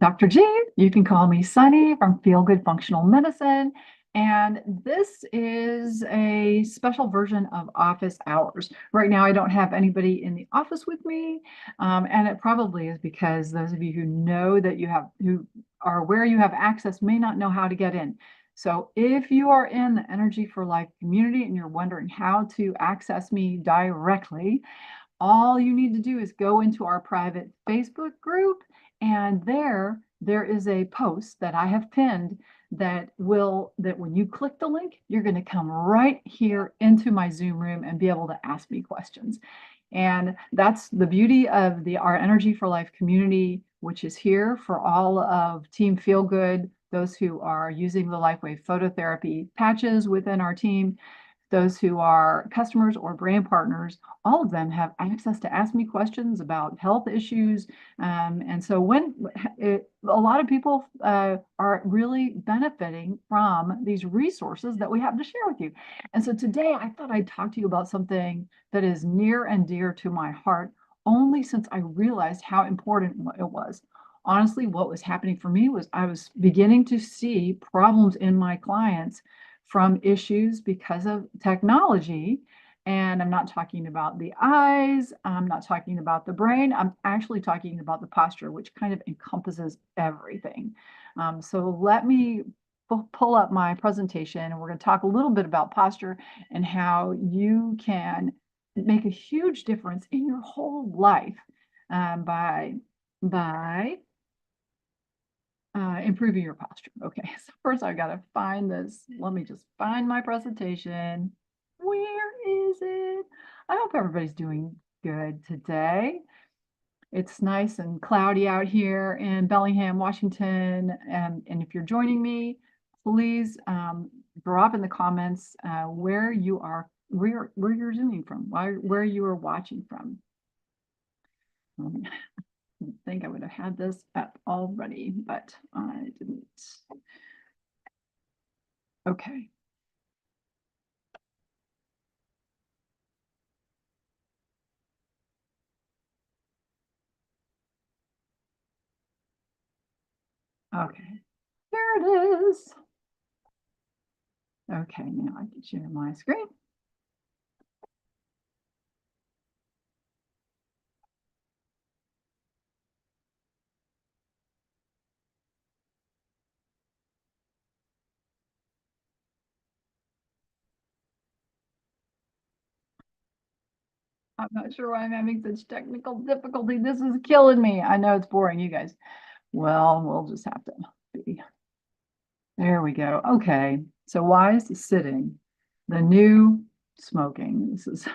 Dr. G. You can call me Sunny from Feel Good Functional Medicine. And this is a special version of office hours. Right now, I don't have anybody in the office with me. And it probably is because those of you who know that who are where you have access may not know how to get in. So if you are in the Energy for Life community and you're wondering how to access me directly, all you need to do is go into our private Facebook group, and there is a post that I have pinned that when you click the link, you're going to come right here into my Zoom room and be able to ask me questions. And that's the beauty of our Energy for Life community, which is here for all of Team Feel Good, those who are using the LifeWave Phototherapy patches within our team, those who are customers or brand partners. All of them have access to ask me questions about health issues. And so a lot of people are really benefiting from these resources that we have to share with you. And so today I thought I'd talk to you about something that is near and dear to my heart, only since I realized how important it was. Honestly, what was happening for me was I was beginning to see problems in my clients from issues because of technology. And I'm not talking about the eyes, I'm not talking about the brain, I'm actually talking about the posture, which kind of encompasses everything. So let me pull up my presentation, and we're going to talk a little bit about posture and how you can make a huge difference in your whole life by improving your posture. Okay, so first I've got to find this. Let me just find my presentation. Where is it? I hope everybody's doing good today. It's nice and cloudy out here in Bellingham, Washington. And if you're joining me, please drop in the comments where you are, where you're zooming from, where you are watching from. I think I would have had this up already, but I didn't. Okay. Okay, there it is. Okay, now I can share my screen. I'm not sure why I'm having such technical difficulty. This is killing me. I know it's boring, you guys. Well, we'll just have to be. There we go. Okay, so why is sitting the new smoking? This is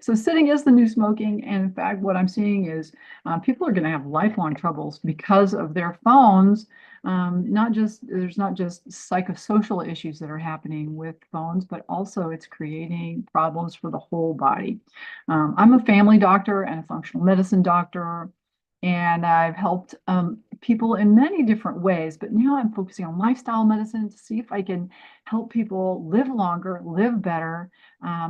so sitting is the new smoking, and in fact, what I'm seeing is people are going to have lifelong troubles because of their phones. There's not just psychosocial issues that are happening with phones, but also it's creating problems for the whole body. I'm a family doctor and a functional medicine doctor, and I've helped people in many different ways, but now I'm focusing on lifestyle medicine to see if I can help people live longer, live better,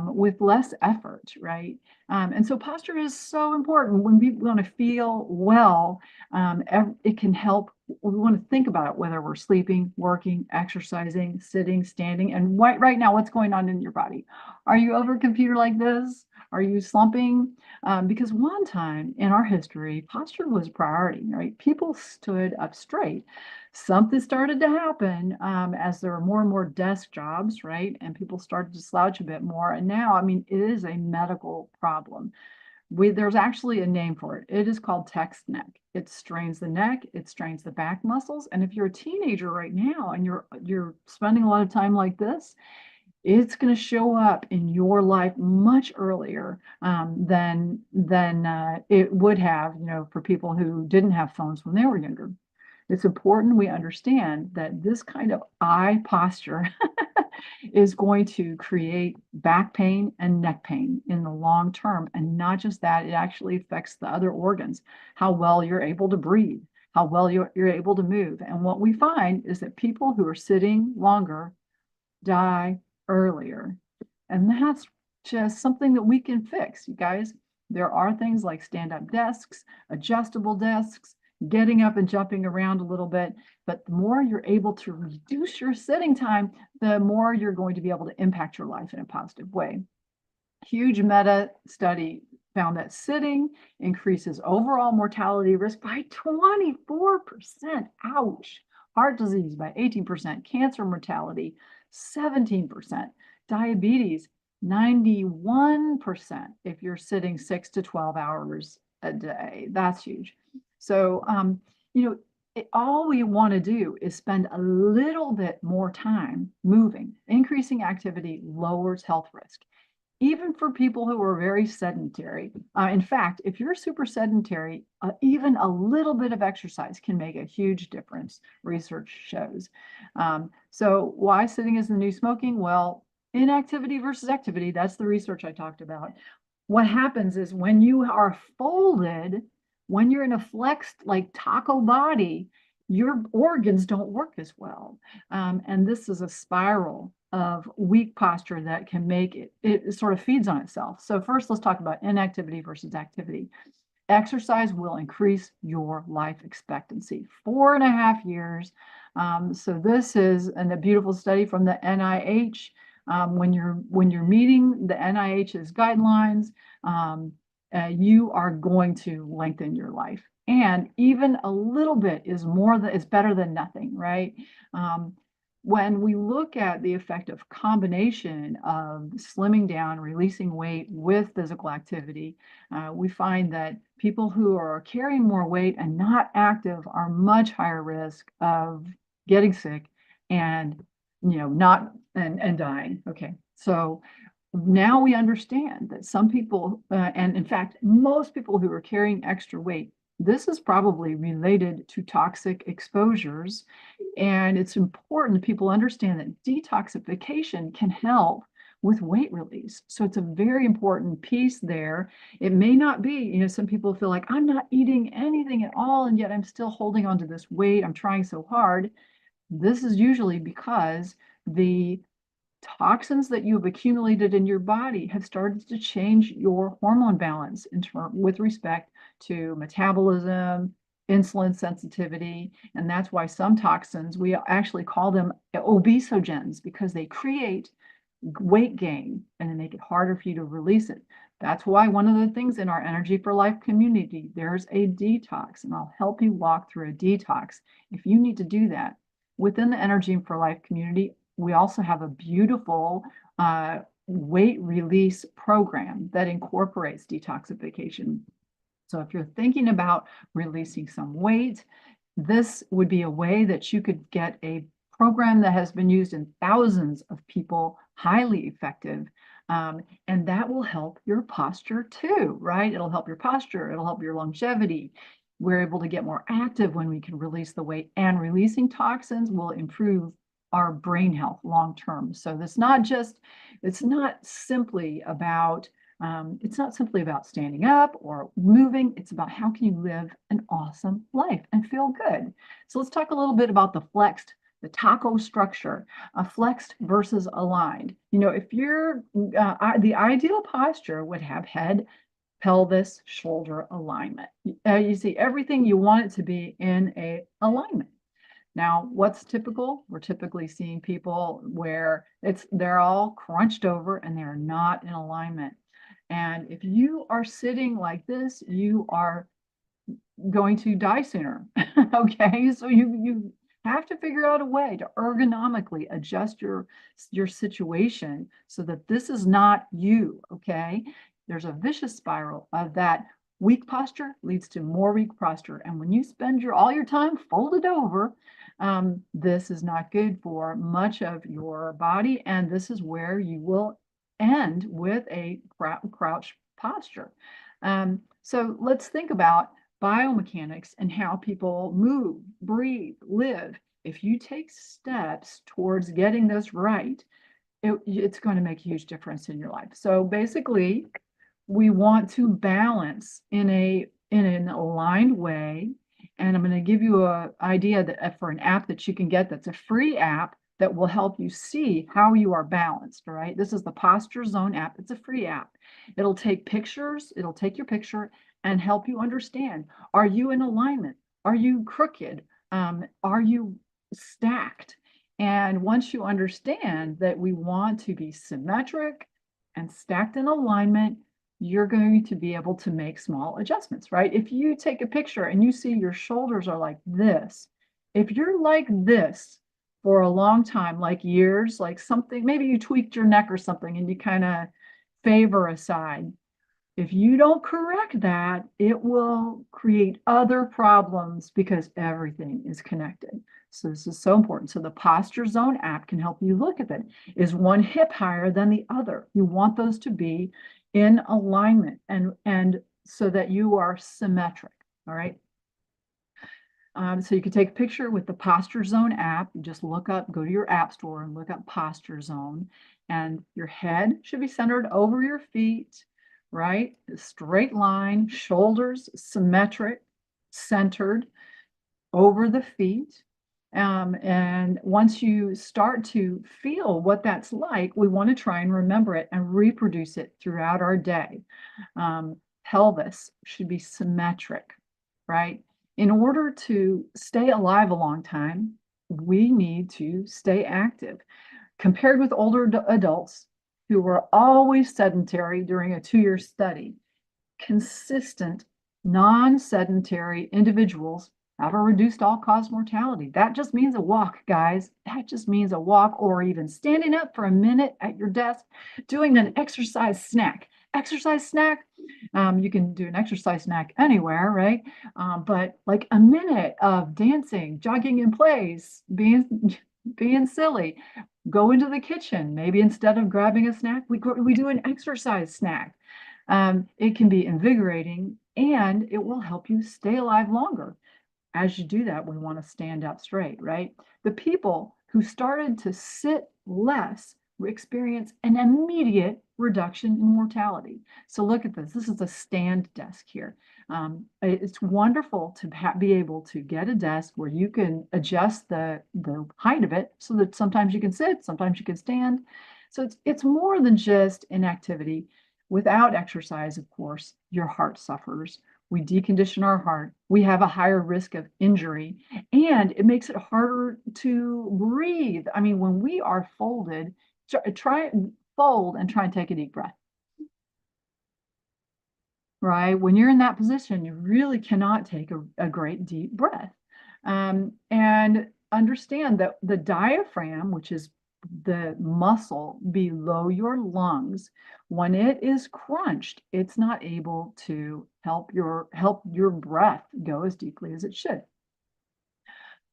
with less effort, right? And so posture is so important. When we want to feel well, it can help. We want to think about it, whether we're sleeping, working, exercising, sitting, standing, and right now, what's going on in your body? Are you over a computer like this? Are you slumping? Because one time in our history, posture was a priority, right? People stood up straight. Something started to happen as there were more and more desk jobs, right? And people started to slouch a bit more. And now, I mean, it is a medical problem. There's actually a name for it. It is called text neck. It strains the neck, it strains the back muscles. And if you're a teenager right now and you're spending a lot of time like this, it's going to show up in your life much earlier than it would have, for people who didn't have phones when they were younger. It's important we understand that this kind of eye posture is going to create back pain and neck pain in the long term. And not just that, it actually affects the other organs, how well you're able to breathe, how well you're able to move. And what we find is that people who are sitting longer die earlier. And that's just something that we can fix, you guys. There are things like stand-up desks, adjustable desks. getting up and jumping around a little bit. But the more you're able to reduce your sitting time, the more you're going to be able to impact your life in a positive way. Huge meta study found that sitting increases overall mortality risk by 24%. Ouch. Heart disease by 18%, cancer mortality 17%, diabetes 91% if you're sitting 6 to 12 hours a day. That's huge. So, all we want to do is spend a little bit more time moving. Increasing activity lowers health risk, even for people who are very sedentary. In fact, if you're super sedentary, even a little bit of exercise can make a huge difference, research shows. So why sitting is the new smoking? Well, inactivity versus activity, that's the research I talked about. What happens is when you are folded, when you're in a flexed like taco body, your organs don't work as well. And this is a spiral of weak posture that can make it sort of feeds on itself. So first, let's talk about inactivity versus activity. Exercise will increase your life expectancy 4.5 years. So this is a beautiful study from the NIH. When you're meeting the NIH's guidelines, you are going to lengthen your life. And even a little bit is better than nothing, right? When we look at the effect of combination of slimming down, releasing weight with physical activity, we find that people who are carrying more weight and not active are much higher risk of getting sick and dying. Okay, so now we understand that some people, and in fact, most people who are carrying extra weight, this is probably related to toxic exposures. And it's important that people understand that detoxification can help with weight release. So it's a very important piece there. It may not be, some people feel like I'm not eating anything at all, and yet I'm still holding on to this weight. I'm trying so hard. This is usually because the toxins that you have accumulated in your body have started to change your hormone balance with respect to metabolism, insulin sensitivity, and that's why some toxins, we actually call them obesogens, because they create weight gain and they make it harder for you to release it. That's why one of the things in our Energy for Life community, there's a detox, and I'll help you walk through a detox if you need to do that. Within the Energy for Life community, we also have a beautiful weight release program that incorporates detoxification. So if you're thinking about releasing some weight, this would be a way that you could get a program that has been used in thousands of people, highly effective. And that will help your posture too, right? It'll help your posture, it'll help your longevity. We're able to get more active when we can release the weight, and releasing toxins will improve our brain health long term. So it's not simply about standing up or moving. It's about how can you live an awesome life and feel good. So let's talk a little bit about the taco structure, flexed versus aligned. If you're the ideal posture would have head, pelvis, shoulder alignment. You see everything you want it to be in a alignment. Now, what's typical? We're typically seeing people where they're all crunched over and they're not in alignment. And if you are sitting like this, you are going to die sooner. Okay, so you have to figure out a way to ergonomically adjust your situation so that this is not you. Okay, there's a vicious spiral of that. Weak posture leads to more weak posture, and when you spend all your time folded over, this is not good for much of your body, and this is where you will end with a crouch posture. So let's think about biomechanics and how people move, breathe, live. If you take steps towards getting this right, it's going to make a huge difference in your life. So basically, we want to balance in an aligned way. And I'm going to give you an idea that for an app that you can get, that's a free app that will help you see how you are balanced. All right. This is the Posture Zone app. It's a free app. It'll take pictures. It'll take your picture and help you understand, are you in alignment? Are you crooked? Are you stacked? And once you understand that we want to be symmetric and stacked in alignment, you're going to be able to make small adjustments, right? If you take a picture and you see your shoulders are like this, if you're like this for a long time, like years, like something, maybe you tweaked your neck or something and you kind of favor a side. If you don't correct that, it will create other problems because everything is connected. So this is so important. So the Posture Zone app can help you look at that. Is one hip higher than the other? You want those to be in alignment and so that you are symmetric. All right. So you can take a picture with the Posture Zone app. You just look up, go to your app store and look up Posture Zone. And your head should be centered over your feet, right? A straight line, shoulders symmetric, centered over the feet. And once you start to feel what that's like, we want to try and remember it and reproduce it throughout our day. Pelvis should be symmetric, right? In order to stay alive a long time, we need to stay active. Compared with older adults who were always sedentary during a 2-year study, consistent, non-sedentary individuals have a reduced all-cause mortality. That just means a walk, guys. That just means a walk, or even standing up for a minute at your desk, doing an exercise snack. Exercise snack, you can do an exercise snack anywhere, right? But like a minute of dancing, jogging in place, being silly. Go into the kitchen. Maybe instead of grabbing a snack, we do an exercise snack. It can be invigorating and it will help you stay alive longer. As you do that, we want to stand up straight, right? The people who started to sit less experience an immediate reduction in mortality. So look at this. This is a stand desk here. It's wonderful to be able to get a desk where you can adjust the height of it so that sometimes you can sit, sometimes you can stand. So it's more than just inactivity. Without exercise, of course, your heart suffers. We decondition our heart. We have a higher risk of injury, and it makes it harder to breathe. I mean, when we are folded, try and fold and try and take a deep breath. Right? When you're in that position, you really cannot take a great deep breath. And understand that the diaphragm, which is the muscle below your lungs, when it is crunched, it's not able to help your breath go as deeply as it should.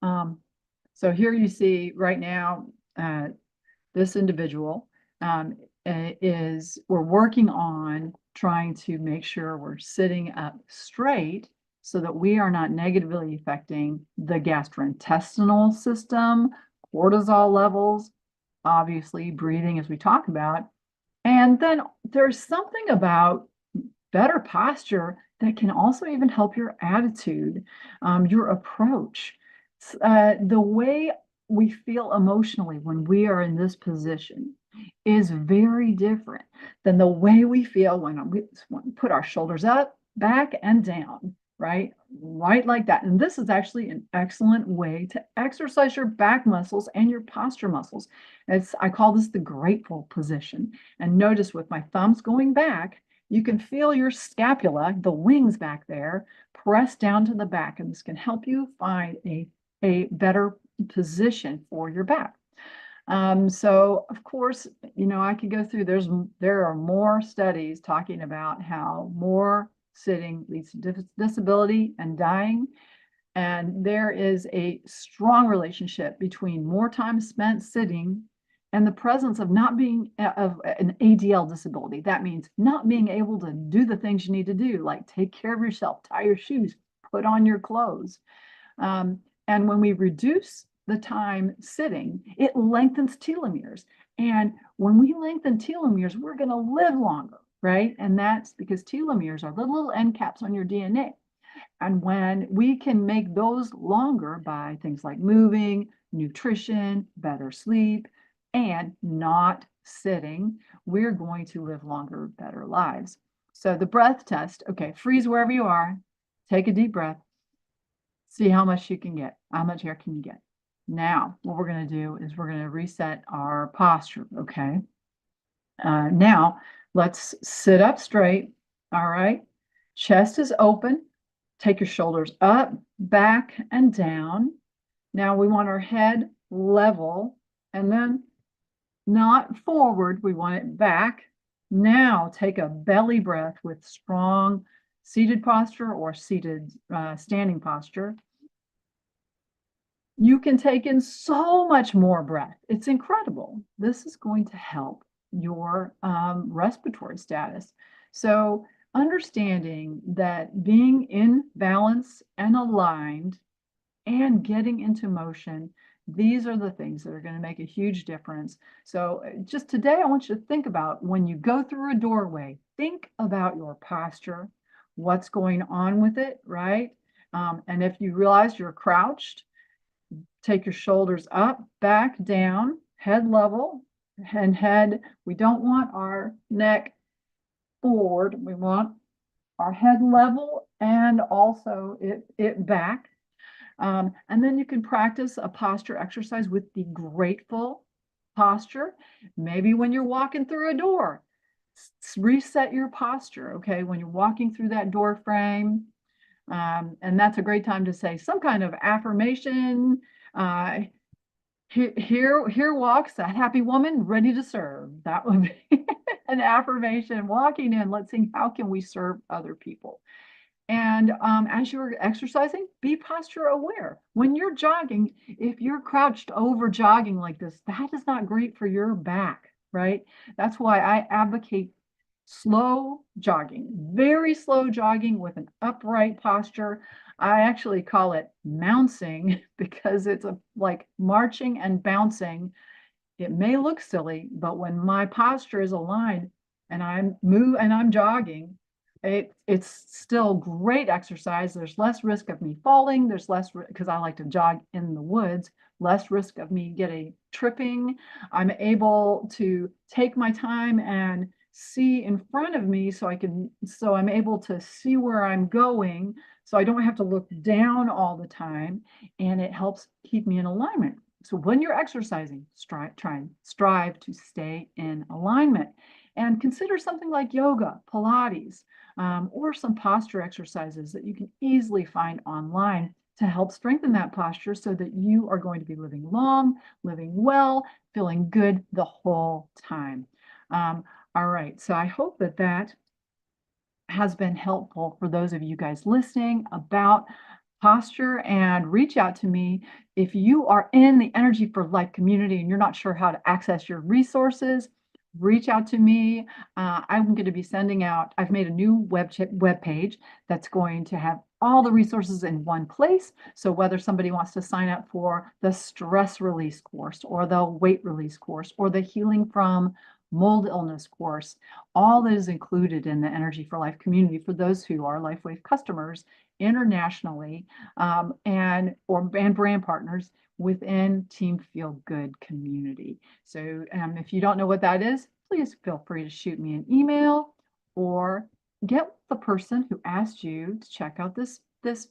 So here you see right now, this individual we're working on trying to make sure we're sitting up straight so that we are not negatively affecting the gastrointestinal system, cortisol levels, obviously breathing as we talk about. And then there's something about better posture that can also even help your attitude, your approach, the way we feel emotionally when we are in this position is very different than the way we feel when we put our shoulders up, back, and down, right? Right like that. And this is actually an excellent way to exercise your back muscles and your posture muscles. I call this the grateful position. And notice with my thumbs going back, you can feel your scapula, the wings back there, press down to the back. And this can help you find a better position for your back. So of course, I could go through, there are more studies talking about how more sitting leads to disability and dying. And there is a strong relationship between more time spent sitting and the presence of not being of an ADL disability. That means not being able to do the things you need to do, like take care of yourself, tie your shoes, put on your clothes. And when we reduce the time sitting, it lengthens telomeres. And when we lengthen telomeres, we're going to live longer, right? And that's because telomeres are the little end caps on your DNA. And when we can make those longer by things like moving, nutrition, better sleep, and not sitting, we're going to live longer, better lives. So the breath test, okay, freeze wherever you are, take a deep breath. See how much you can get. How much air can you get? Now, what we're going to do is we're going to reset our posture, okay? Now, let's sit up straight, all right? Chest is open. Take your shoulders up, back, and down. Now we want our head level and then not forward. We want it back. Now take a belly breath with strong seated posture or seated standing posture. You can take in so much more breath. It's incredible. This is going to help your respiratory status. So understanding that being in balance and aligned and getting into motion, these are the things that are going to make a huge difference. So just today, I want you to think about when you go through a doorway, think about your posture, what's going on with it, right? And if you realize you're crouched, take your shoulders up, back, down, head level, and head. We don't want our neck forward. We want our head level and also it back. And then you can practice a posture exercise with the grateful posture. Maybe when you're walking through a door, reset your posture, okay? When you're walking through that door frame, and that's a great time to say some kind of affirmation. Here walks a happy woman ready to serve. That would be an affirmation. Walking in, let's see, how can we serve other people? And as you're exercising, be posture aware. When you're jogging, if you're crouched over jogging like this, that is not great for your back, right? That's why I advocate slow jogging, very slow jogging with an upright posture. I actually call it mouncing because it's like marching and bouncing. It may look silly, but when my posture is aligned and I'm jogging, it's still great exercise. There's less risk of me falling. There's less because I like to jog in the woods, less risk of me getting tripping. I'm able to take my time and see in front of me so I'm able to see where I'm going so I don't have to look down all the time, and it helps keep me in alignment. So when you're exercising, strive to stay in alignment, and consider something like yoga, Pilates, or some posture exercises that you can easily find online to help strengthen that posture so that you are going to be living long, living well, feeling good the whole time. All right, so I hope that has been helpful for those of you guys listening about posture, and reach out to me if you are in the Energy for Life community and you're not sure how to access your resources. Reach out to me. I'm going to be sending out, I've made a new web page that's going to have all the resources in one place. So whether somebody wants to sign up for the stress release course or the weight release course or the healing from mold illness course, all that is included in the Energy for Life community for those who are LifeWave customers internationally, and brand partners within Team Feel Good community. So if you don't know what that is, please feel free to shoot me an email or get the person who asked you to check out this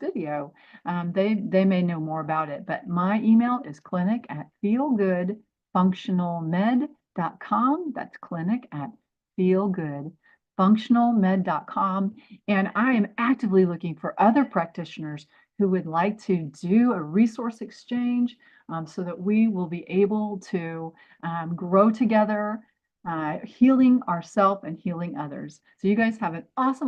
video. They may know more about it, but my email is clinic@feelgoodfunctionalmed.com. That's clinic@feelgoodfunctionalmed.com. And I am actively looking for other practitioners who would like to do a resource exchange, so that we will be able to grow together, healing ourselves and healing others. So you guys have an awesome